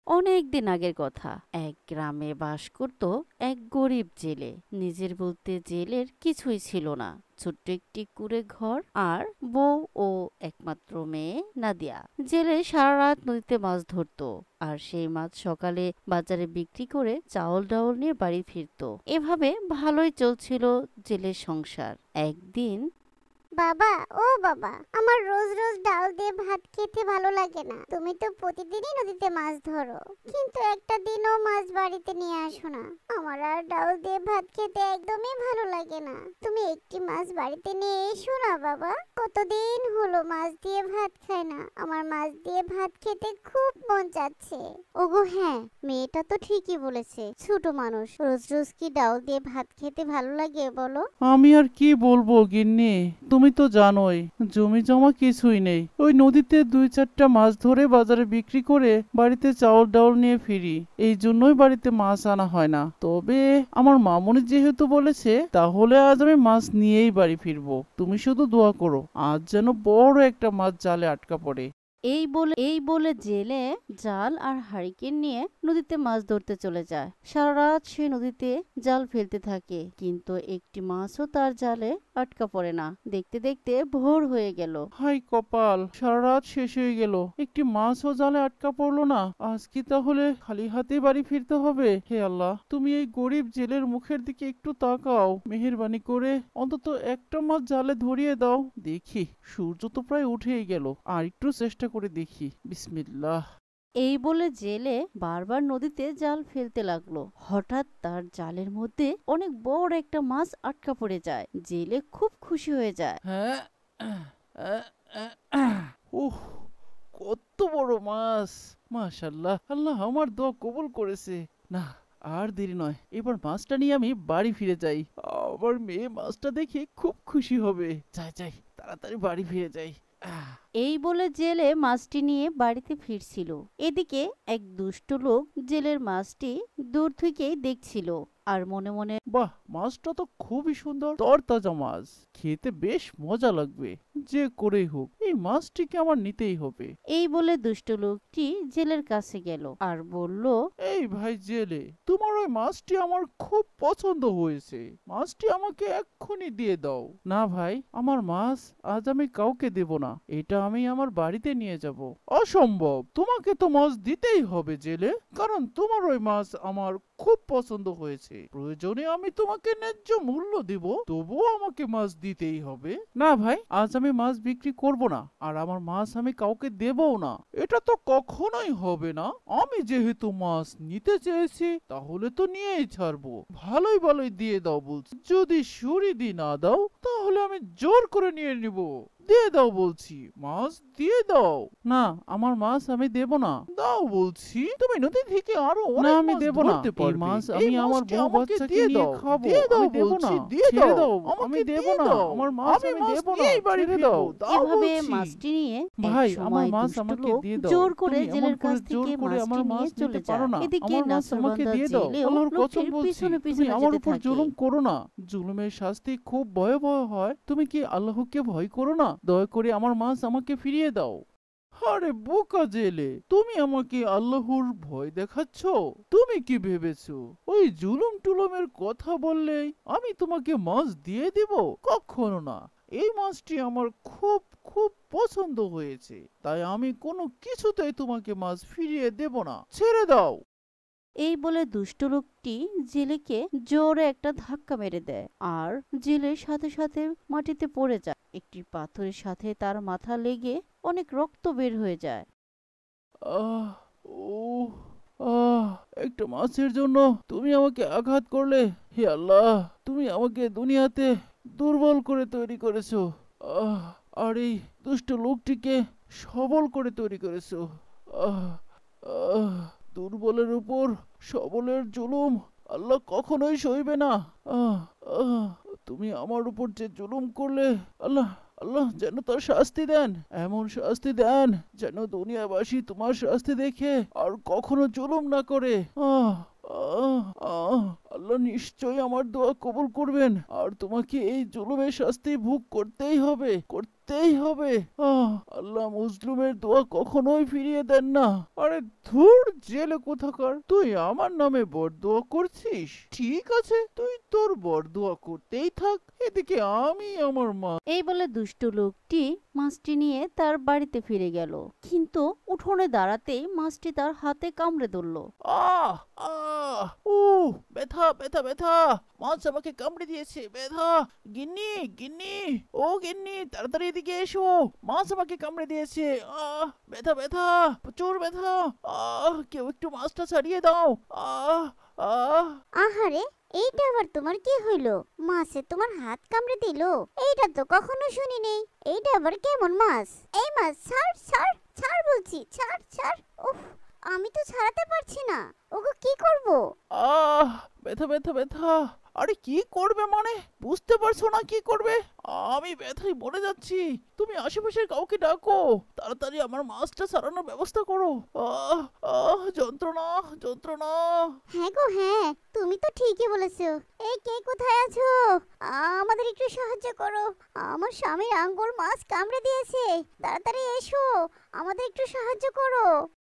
অনেক দিন আগের কথা। এক গ্রামে বাস করত এক গরিব জেলে। নিজের বলতে জেলের কিছুই ছিল না, ছোট্ট একটি কুঁড়ে ঘর আর বউ ও একমাত্র মেয়ে নাদিয়া। জেলে সারা রাত নদীতে মাছ ধরতো, আর সেই মাছ সকালে বাজারে বিক্রি করে চাউল ডাউল নিয়ে বাড়ি ফিরতো। এভাবে ভালোই চলছিল জেলের সংসার। একদিন বাবা, ও বাবা, আমার রোজ রোজ ডাল দিয়ে ভাত খেতে ভালো লাগে না। তুমি তো প্রতিদিনই নদীতে মাছ ধরো, কিন্তু একটা দিনও মাছ বাড়িতে নিয়ে আসো না। আমার আর ডাল দিয়ে ভাত খেতে একদমই ভালো লাগে না। তুমি একটি মাছ বাড়িতে নিয়ে এসো না বাবা। কতদিন হলো মাছ দিয়ে ভাত খাই না। আমার মাছ দিয়ে ভাত খেতে খুব মন চাচ্ছে। ওগো হ্যাঁ, মেয়েটা তো ঠিকই বলেছে। ছোট মানুষ, রোজ রোজ কি ডাল দিয়ে ভাত খেতে ভালো লাগে বলো? আমি আর কি বলবো গিন্নি, তুমি তো জানোই জমি জমা কিছুই নেই। ওই নদীতে 2-4টা মাছ ধরে বাজারে বিক্রি করে বাড়িতে চাউল ডাউল নিয়ে ফিরি। এই জন্যই বাড়িতে মাছ আনা হয় না। তবে আমার মামুনি যেহেতু বলেছে, তাহলে আজ আমি মাছ নিয়েই বাড়ি ফিরবো। তুমি শুধু দোয়া করো আজ যেন বড় একটা মাছ জালে আটকা পড়ে। এই বলে জেলে জাল আর হারিকেন নিয়ে নদীতে মাছ ধরতে চলে যায়। সারা রাত সে নদীতে জাল ফেলতে থাকে, কিন্তু একটি মাছও তার জালে আটকা পড়ে না। দেখতে দেখতে ভোর হয়ে গেল। হাই কপাল, সারা রাত শেষ হয়ে গেল, একটি মাছও জালে আটকা পড়লো না। আজ কি তাহলে খালি হাতে বাড়ি ফিরতে হবে? হে আল্লাহ, তুমি এই গরিব জেলের মুখের দিকে একটু তাকাও, মেহেরবানি করে অন্তত একটা মাছ জালে ধরিয়ে দাও। দেখি, সূর্য তো প্রায় উঠেই গেল, আর একটু চেষ্টা করে দেখি। বিসমিল্লাহ। এই বলে জেলে বারবার নদীতে জাল ফেলতে লাগলো। হঠাৎ তার জালের মধ্যে অনেক বড় একটা মাছ আটকা পড়ে যায়। জেলে খুব খুশি হয়ে যায়। হ্যাঁ, উহ, কত বড় মাছ! মাশাল্লাহ, আল্লাহ আমার দোয়া কবুল করেছে। না, আর দেরি নয়, এবার মাছটা নিয়ে আমি বাড়ি ফিরে যাই। আমার মেয়ে মাছটা দেখে খুব খুশি হবে। যাই যাই, তাড়াতাড়ি বাড়ি ফিরে যাই। আহ, এই বলে জেলে মাছটি নিয়ে বাড়িতে ফিরছিল। এদিকে এক দুষ্ট লোক জেলের মাছটি দূর থেকেই দেখছিল আর মনে মনে বাহ, মাছটা তো খুবই সুন্দর, তরতাজা মাছ, খেতে বেশ মজা লাগবে। যে করেই হোক, এই মাছটিকে আমার নিতেই হবে। এই বলে দুষ্ট লোকটি জেলের কাছে গেল আর বলল, এই ভাই জেলে, তোমার ওই মাছটি আমার খুব পছন্দ হয়েছে, মাছটি আমাকে এক্ষুনি দিয়ে দাও। না ভাই, আমার মাছ আজ আমি কাউকে দেব না, এটা আমি আমার বাড়িতে নিয়ে যাব। অসম্ভব, তোমাকে তো মাছ দিতেই হবে জেলে, কারণ তোমার ওই মাছ আমার খুব পছন্দ হয়েছে। প্রয়োজনে আমি তোমাকে ন্যায্য মূল্য দিব, তবুও আমাকে মাছ দিতেই হবে। না ভাই, আজ আমি মাছ বিক্রি করব না, আর আমার মাছ আমি কাউকে দেবও না। এটা তো কখনোই হবে না। আমি যেহেতু মাছ নিতে চেয়েছি, তাহলে তো নিয়েই ছাড়বো। ভালোই ভালোই দিয়ে দাও বলছি। যদি সুরিদি না দাও, তাহলে আমি জোর করে নিয়ে নিব। দিয়ে দাও বলছি, মাছ দিয়ে দাও। না, আমার মাছ আমি দেব না। দাও বলছি, তুমি নদী থেকে আরো অনেক আমি মাছ দেব না। ধরতে এই পারবে। মাছ এই আমি আমার মাছটি বউ আমাকে বাচ্চাকে দিয়ে নিয়ে দাও। খাবো। দিয়ে দাও আমি দেব বলছি, না। দিয়ে ছেড়ে দাও। দাও। আমি আমাকে দেব দিয়ে না। দাও। আমার মাছ আমি দেব না। নিয়েই বাড়ি ছেড়ে ফিরবো। দাও। দাও এভাবে বলছি। মাছটি নিয়ে এক ভাই, আমার সময় মাছ দুষ্ট আমাকে লোক দিয়ে দাও। জোর করে তুমি এমন জেলের কাছ করে জোর থেকে করে মাছটি আমার নিয়ে মাছ চলে নিতে যায়। পারো না। এদিকে আমার মাছ আমাকে নাছোড়বান্দা দিয়ে দাও। জেলেও আল্লাহর কসম লোকটির বলছি, পিছনে তুমি পিছনে আমার যেতে উপর থাকে। জুলুম করো না। জুলুমের শাস্তি খুব ভয়াবহ হয়। তুমি কি আল্লাহকে ভয় করো না? দয়া করে আমার মাছ আমাকে ফিরিয়ে দাও। আরে বোকা জেলে, তুমি আমাকে আল্লাহর ভয় দেখাচ্ছ? তুমি কি ভেবেছো ওই জুলুম টুলুমের কথা বললেই আমি তোমাকে মাছ দিয়ে দিব? কখনো না। এই মাছটি আমার খুব খুব পছন্দ হয়েছে, তাই আমি কোনো কিছুতেই তোমাকে মাছ ফিরিয়ে দেব না। ছেড়ে দাও। এই বলে দুষ্ট লোকটি জেলেকে জোরে একটা ধাক্কা মেরে দেয়, আর জেলের সাথে সাথে মাটিতে পড়ে যায়। একটি পাথরের সাথে তার মাথা লেগে অনেক রক্ত বের হয়ে যায়। আহ ও আহ একটা মাছের জন্য তুমি আমাকে আঘাত করলে। হে আল্লাহ, তুমি আমাকে দুনিয়াতে দুর্বল করে তৈরি করেছো। আহ আর এই দুষ্ট লোকটিকে সবল করে তৈরি করেছো। আহ আহ দুর্বলের উপর সবলের জুলুম আল্লাহ কখনোই সইবে না। আহ আহ তুমি আমার উপর যে জুলুম করলে, আল্লাহ আল্লাহ যেন তার শাস্তি দেন। এমন শাস্তি দেন যেন দুনিয়াবাসী তোমার শাস্তি দেখে আর কখনো জুলুম না করে। আহ আহ আহ আল্লাহ নিশ্চয়ই আমার দোয়া কবুল করবেন, আর তোমাকে এই জুলুমের শাস্তি ভোগ করতেই হবে, করতেই হবে। আল্লাহ মুজলুমের দোয়া কখনোই ফিরিয়ে দেন না। আরে ধুর জেলে কোথাকার, তুই আমার নামে বরদোয়া করছিস? ঠিক আছে, তুই তোর বরদোয়া করতেই থাক, এদিকে আমি আমার মা। এই বলে দুষ্ট লোকটি মাছটি নিয়ে তার বাড়িতে ফিরে গেল, কিন্তু উঠোনে দাঁড়াতেই মাছটি তার হাতে কামড়ে ধরল। আহ আহ উ ব্যথা ব্যথা ব্যথা, মাছ আমাকে কামড়ে দিয়েছে, ব্যথা। গিন্নি গিন্নি, ও গিন্নি তাড়াতাড়ি এদিকে এসো, মাছ আমাকে কামড়ে দিয়েছে। ব্যথা ব্যথা, প্রচুর ব্যথা। কেউ একটু মাছটা ছাড়িয়ে দাও। আহ আহ আহারে, এইটা আবার তোমার কি হইলো? মাছে তোমার হাত কামড়ে দিল? এইটা তো কখনো শুনি নেই। এইটা আবার কেমন মাছ? এই মাছ ছাড় ছাড় ছাড় বলছি, ছাড় ছাড়। উফ, আমি তো ছাড়াতে পারছি না। ওগো কি করব? ব্যথা ব্যথা ব্যথা। আরে কি করবে মানে, বুঝতে পারছো না কি করবে? আমি ব্যথায় মরে যাচ্ছি, তুমি আশেপাশের কাউকে ডাকো, তাড়াতাড়ি আমার মাছটা ছাড়ানোর ব্যবস্থা করো। আহ আহ যন্ত্রণা যন্ত্রণা। হ্যাঁ গো হ্যাঁ, তুমি তো ঠিকই বলেছো। এই কে কোথায় আছো? আমাদের একটু সাহায্য করো, আমার স্বামীর আঙ্গুল মাছ কামড়ে দিয়েছে। তাড়াতাড়ি এসো, আমাদের একটু সাহায্য করো।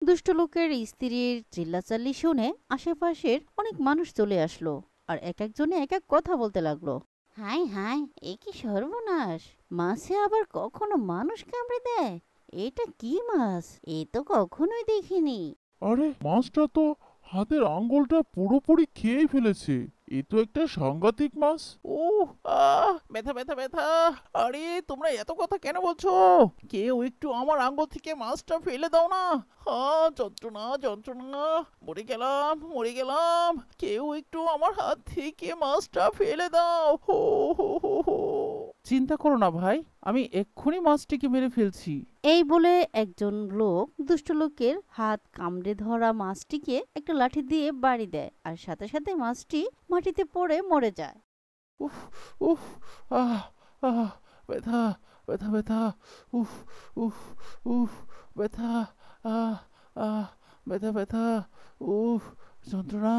দুষ্ট লোকের স্ত্রীর চিল্লাচাল্লি শুনে আশেপাশের অনেক মানুষ চলে আসলো, আর এক একজনে এক এক কথা বলতে লাগলো। হাই হাই, এ কি সর্বনাশ! মাছে আবার কখনো মানুষ কামড়ে দেয়? এটা কি মাছ? এ তো কখনোই দেখিনি। আরে মাছটা তো হাতের আঙ্গুলটা পুরোপুরি খেয়েই ফেলেছে। এ তো একটা সাংঘাতিক মাছ। ও ব্যথা ব্যথা ব্যথা। আরে তোমরা এত কথা কেন বলছো? কেউ একটু আমার আঙ্গুল থেকে মাছটা ফেলে দাও না। যন্ত্রণা যন্ত্রণা, মরে গেলাম মরে গেলাম। কেউ একটু আমার হাত থেকে মাছটা ফেলে দাও। হো হো হো হো। চিন্তা করো না ভাই, আমি এক্ষুনি মাছটিকে মেরে ফেলছি। এই বলে একজন লোক দুষ্ট লোকের হাত কামড়ে ধরা মাছটিকে একটা লাঠি দিয়ে বাড়ি দেয়, আর সাথে সাথে মাছটি মাটিতে পড়ে মরে যায়। উফ উফ, আহ আহ ব্যথা ব্যথা ব্যথা, উফ উফ উফ ব্যথা, আহ আহ ব্যথা ব্যথা, উফ যন্ত্রণা,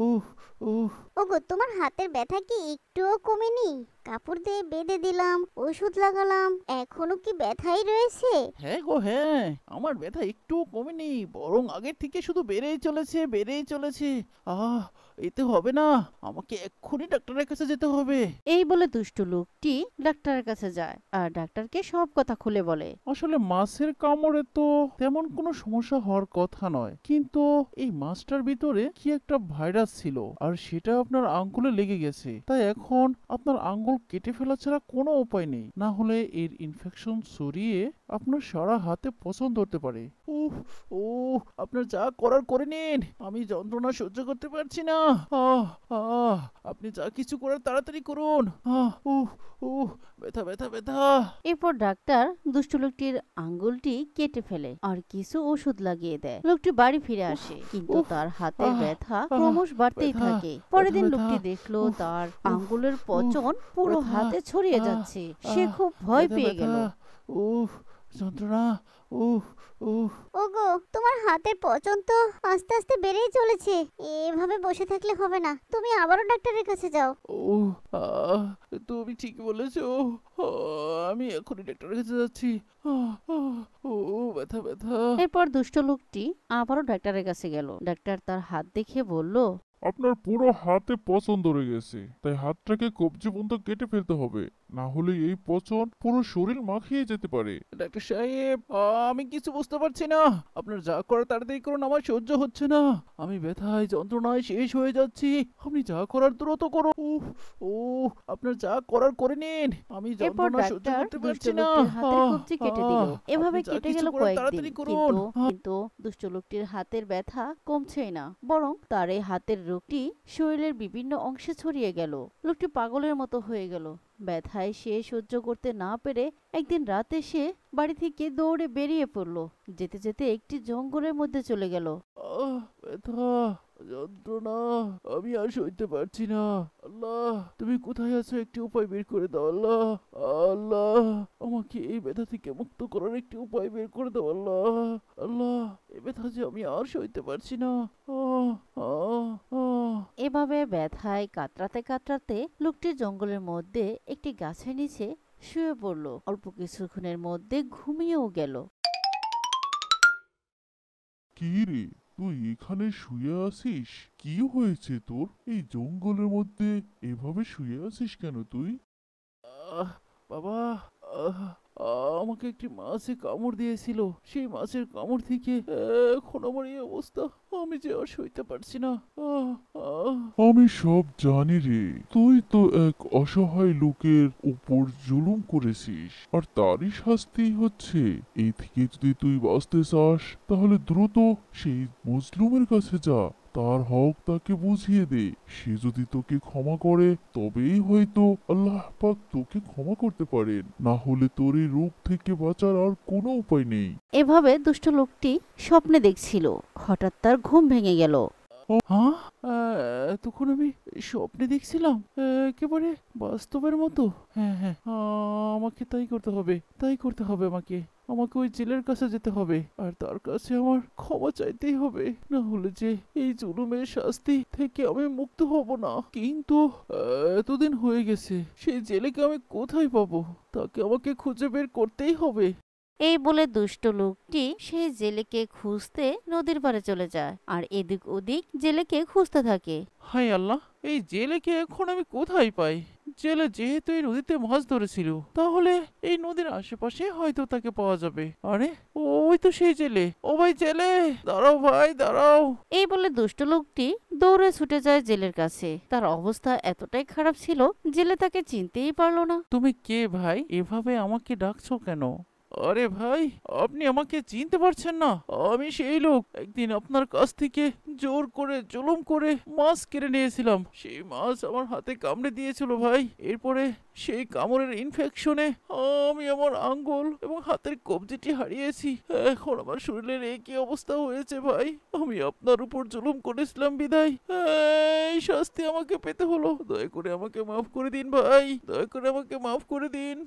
উফ উফ। ওগো তোমার হাতের ব্যথা কি একটুও কমেনি? কাপড় দিয়ে বেঁধে দিলাম, ওষুধ লাগালাম, এখনো কি ব্যথাই রয়েছে? হ্যাঁ গো হ্যাঁ, আমার ব্যথা একটুও কমেনি, বরং আগের থেকে শুধু বেড়েই চলেছে বেড়েই চলেছে। আহ এতে হবে না, আমাকে এক্ষুনি ডাক্তারের কাছে যেতে হবে। এই বলে দুষ্ট লোকটি ডাক্তারের কাছে যায়, আর ডাক্তারকে সব কথা খুলে বলে। আসলে মাছের কামড়ে তো তেমন কোনো সমস্যা হওয়ার কথা নয়, কিন্তু এই মাছটার ভিতরে কি একটা ভাইরাস ছিল, আর সেটা আপনার আঙ্গুলে লেগে গেছে। তাই এখন আপনার আঙ্গুল কেটে ফেলা ছাড়া কোনো উপায় নেই, না হলে এর ইনফেকশন ছড়িয়ে আপনার সারা হাতে পছন্দ হতে পারে। উফ ও, আপনার যা করার করে নিন, আমি যন্ত্রণা সহ্য করতে পারছি না। আহ আহ আপনি যা কিছু করার তাড়াতাড়ি করুন। উফ উফ ব্যথা ব্যথা ব্যথা। এরপর ডাক্তার দুষ্ট লোকটির আঙ্গুলটি কেটে ফেলে আর কিছু ওষুধ লাগিয়ে দেয়। লোকটি বাড়ি ফিরে আসে, কিন্তু উফ, তার হাতের আহ, ব্যথা আহ, ক্রমশ বাড়তেই ব্যথা, থাকে। পরের দিন ব্যথা, লোকটি ব্যথা, দেখলো উফ, তার উফ, আঙ্গুলের পচন পুরো ব্যথা, হাতে ছড়িয়ে আহ, যাচ্ছে। সে আহ, খুব ভয় ব্যথা, পেয়ে গেল। ব্যথা, উফ যন্ত্রণা, উফ উফ। ওগো তোমার হাতের পচন তো আস্তে আস্তে বেড়েই চলেছে। এভাবে বসে থাকলে হবে না, তুমি আবারও ডাক্তারের কাছে যাও। ও আহ তুমি ঠিক বলেছো। আমি এখনই ডাক্তারের কাছে যাচ্ছি। ও ব্যথা ব্যথা। এরপর দুষ্ট লোকটি আবারও ডাক্তারের কাছে গেল। ডাক্তার তার হাত দেখে বলল, আপনার পুরো হাতে পচন ধরে গেছে, তাই হাতটাকে কবজি পর্যন্ত কেটে ফেলতে হবে, না হলে এই পচন পুরো শরীর মাখিয়ে যেতে পারে। ডাক্তার সাহেব, আমি কিছু বুঝতে পারছি না, আপনার যা করার তাড়াতাড়ি করুন, আমার সহ্য হচ্ছে না, আমি ব্যথায় যন্ত্রণায় শেষ হয়ে যাচ্ছি, আপনি যা করার দ্রুত করুন। উফ ও, আপনার যা করার করে নিন, আমি এরপর যন্ত্রণা সহ্য ডাক্তার করতে দুষ্ট পারছি না। লোকটির হাতের কবজি কেটে দিল। এভাবে আপনি যা কেটে কিছু গেল করার কয়েকদিন, তাড়াতাড়ি করুন। কিন্তু দুষ্ট লোকটির হাতের ব্যথা কমছেই না, বরং তার এই হাতের রোগটি শরীরের বিভিন্ন অংশে ছড়িয়ে গেল। লোকটি পাগলের মতো হয়ে গেল। ব্যথায় সে সহ্য করতে না পেরে একদিন রাতে সে বাড়ি থেকে দৌড়ে বেরিয়ে পড়ল। যেতে যেতে একটি জঙ্গলের মধ্যে চলে গেল। ব্যথা যন্ত্রণা, আমি আর সইতে পারছি না। আল্লাহ তুমি কোথায় আছো, একটি উপায় বের করে দাও আল্লাহ। আল্লাহ আমাকে এই ব্যথা থেকে মুক্ত করার একটি উপায় বের করে দাও আল্লাহ। আল্লাহ এই ব্যথা যে আমি আর সইতে পারছি না। আহ আহ আহ এভাবে ব্যথায় কাতরাতে কাতরাতে লোকটি জঙ্গলের মধ্যে একটি গাছের নিচে শুয়ে পড়ল। অল্প কিছুক্ষণের মধ্যে ঘুমিয়েও গেল। কি রে, তুই এখানে শুয়ে আছিস? কি হয়েছে তোর? এই জঙ্গলের মধ্যে এভাবে শুয়ে আছিস কেন তুই? আহ, বাবা, আহ, আমাকে একটি মাছে কামড় দিয়েছিল। সেই মাছের কামড় থেকে এখন আমার এই অবস্থা। আমি যে আর সইতে পারছি না। আহ, আহ। আমি সব জানি রে। তুই তো এক অসহায় লোকের উপর জুলুম করেছিস, আর তারই শাস্তি হচ্ছে। এই থেকে যদি তুই বাঁচতে চাস তাহলে দ্রুত সেই মজলুমের কাছে যা, তার হক তাকে বুঝিয়ে দে। সে যদি তোকে ক্ষমা করে তবেই হয়তো আল্লাহ পাক তোকে ক্ষমা করতে পারেন, না হলে তোর এই রোগ থেকে বাঁচার আর কোনো উপায় নেই। এভাবে দুষ্ট লোকটি স্বপ্নে দেখছিল। হঠাৎ তার ঘুম ভেঙে গেল। হ্যাঁ, তখন আমি স্বপ্নে দেখছিলাম একেবারে বাস্তবের মতো। হ্যাঁ হ্যাঁ, আমাকে তাই করতে হবে, তাই করতে হবে। আমাকে আমাকে ওই জেলের কাছে যেতে হবে, আর তার কাছে আমার ক্ষমা চাইতেই হবে, না হলে যে এই জুলুমের শাস্তি থেকে আমি মুক্ত হব না। কিন্তু এতদিন হয়ে গেছে, সেই জেলেকে আমি কোথায় পাবো? তাকে আমাকে খুঁজে বের করতেই হবে। এই বলে দুষ্ট লোকটি সেই জেলেকে খুঁজতে নদীর পাড়ে চলে যায় আর এদিক ওদিক জেলেকে খুঁজতে থাকে। হায় আল্লাহ, এই জেলেকে এখন আমি কোথায় পাই? জেলে যেহেতু এই নদীতে মাছ ধরেছিল, তাহলে এই নদীর আশেপাশে হয়তো তাকে পাওয়া যাবে। আরে, ওই তো সেই জেলে। ও ভাই জেলে, দাঁড়াও ভাই, দাঁড়াও। এই বলে দুষ্ট লোকটি দৌড়ে ছুটে যায় জেলের কাছে। তার অবস্থা এতটাই খারাপ ছিল, জেলে তাকে চিনতেই পারল না। তুমি কে ভাই? এভাবে আমাকে ডাকছো কেন? আরে ভাই, আপনি আমাকে চিনতে পারছেন না? আমি সেই লোক, একদিন আপনার কাছ থেকে জোর করে জুলুম করে মাছ কেড়ে নিয়েছিলাম। সেই মাছ আমার হাতে কামড়ে দিয়েছিল ভাই। এরপরে সেই কামড়ের ইনফেকশনে আমি আমার আঙ্গুল এবং হাতের কবজিটি হারিয়েছি। এখন আমার শরীরের এই কি অবস্থা হয়েছে ভাই? আমি আপনার উপর জুলুম করেছিলাম বিদায় এই শাস্তি আমাকে পেতে হলো। দয়া করে আমাকে মাফ করে দিন ভাই, দয়া করে আমাকে মাফ করে দিন।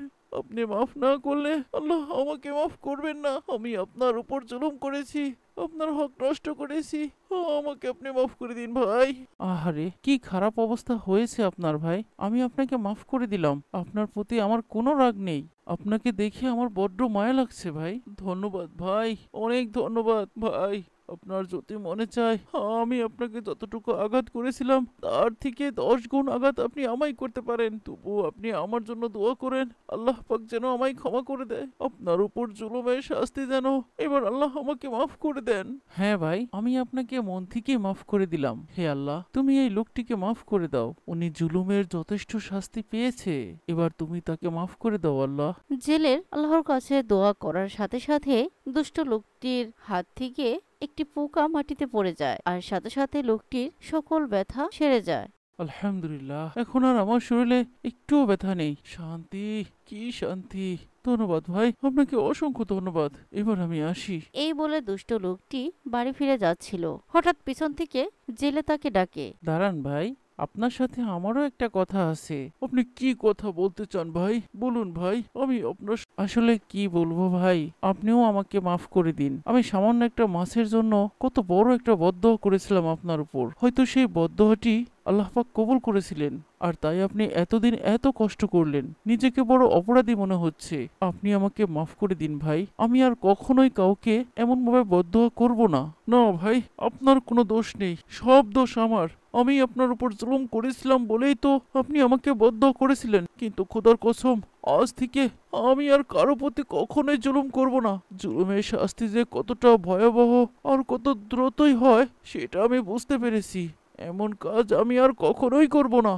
আপনি মাফ না করলে আল্লাহ আমাকে মাফ করবেন না। আমি আপনার উপর জুলুম করেছি, আপনার হক নষ্ট করেছি। আমাকে আপনি মাফ করে দিন ভাই। আহারে, কি খারাপ অবস্থা হয়েছে আপনার ভাই। আমি আপনাকে মাফ করে দিলাম। আপনার প্রতি আমার কোনো রাগ নেই। আপনাকে দেখে আমার বড্ড মায়া লাগছে ভাই। ধন্যবাদ ভাই, অনেক ধন্যবাদ ভাই। আপনার যদি মনে চায় আমি আপনাকে যতটুকু আঘাত করেছিলাম তার থেকে 10 গুণ আঘাত আপনি আমায় করতে পারেন। তবুও আপনি আমার জন্য দোয়া করেন, আল্লাহ পাক যেন আমায় ক্ষমা করে দেয়। আপনার উপর জুলুমের শাস্তি যেন এবার আল্লাহ আমাকে মাফ করে দেন। হ্যাঁ ভাই, আমি আপনাকে মন থেকে মাফ করে দিলাম। হে আল্লাহ, তুমি এই লোকটিকে মাফ করে দাও। উনি জুলুমের যথেষ্ট শাস্তি পেয়েছে, এবার তুমি তাকে মাফ করে দাও আল্লাহ। জেলের আল্লাহর কাছে দোয়া করার সাথে সাথে দুষ্ট লোকটির হাত থেকে একটি পোকা মাটিতে পড়ে যায় আর সাথে সাথে লোকটির সকল ব্যথা সেরে যায়। আলহামদুলিল্লাহ, এখন আর আমার শরীরে একটুও ব্যথা নেই। শান্তি, কি শান্তি। ধন্যবাদ ভাই, আপনাকে অসংখ্য ধন্যবাদ। এবার আমি আসি। এই বলে দুষ্ট লোকটি বাড়ি ফিরে যাচ্ছিল, হঠাৎ পিছন থেকে জেলে তাকে ডাকে। দাঁড়ান ভাই, আপনার সাথে আমারও একটা কথা আছে। আপনি কি কথা বলতে চান ভাই? বলুন ভাই, আমি আপনার আসলে কি বলবো ভাই, আপনিও আমাকে মাফ করে দিন। আমি সামান্য একটা মাছের জন্য কত বড় একটা বদদোয়া করেছিলাম আপনার উপর। হয়তো সেই বদদোয়াটি আল্লাহ পাক কবুল করেছিলেন, আর তাই আপনি এতদিন এত কষ্ট করলেন। নিজেকে বড় অপরাধী মনে হচ্ছে। আপনি আমাকে মাফ করে দিন ভাই। আমি আর কখনোই কাউকে এমন ভাবে বদদোয়া করব না। না ভাই, আপনার কোনো দোষ নেই, সব দোষ আমার। আমি আপনার উপর জুলুম করেছিলাম বলেই তো আপনি আমাকে বদদোয়া করেছিলেন। কিন্তু খোদার কসম, আজ থেকে আমি আর কারো প্রতি কখনোই জুলুম করব না। জুলুমের শাস্তি যে কতটা ভয়াবহ আর কত দ্রুতই হয় সেটা আমি বুঝতে পেরেছি। এমন কাজ আমি আর কখনোই করব না।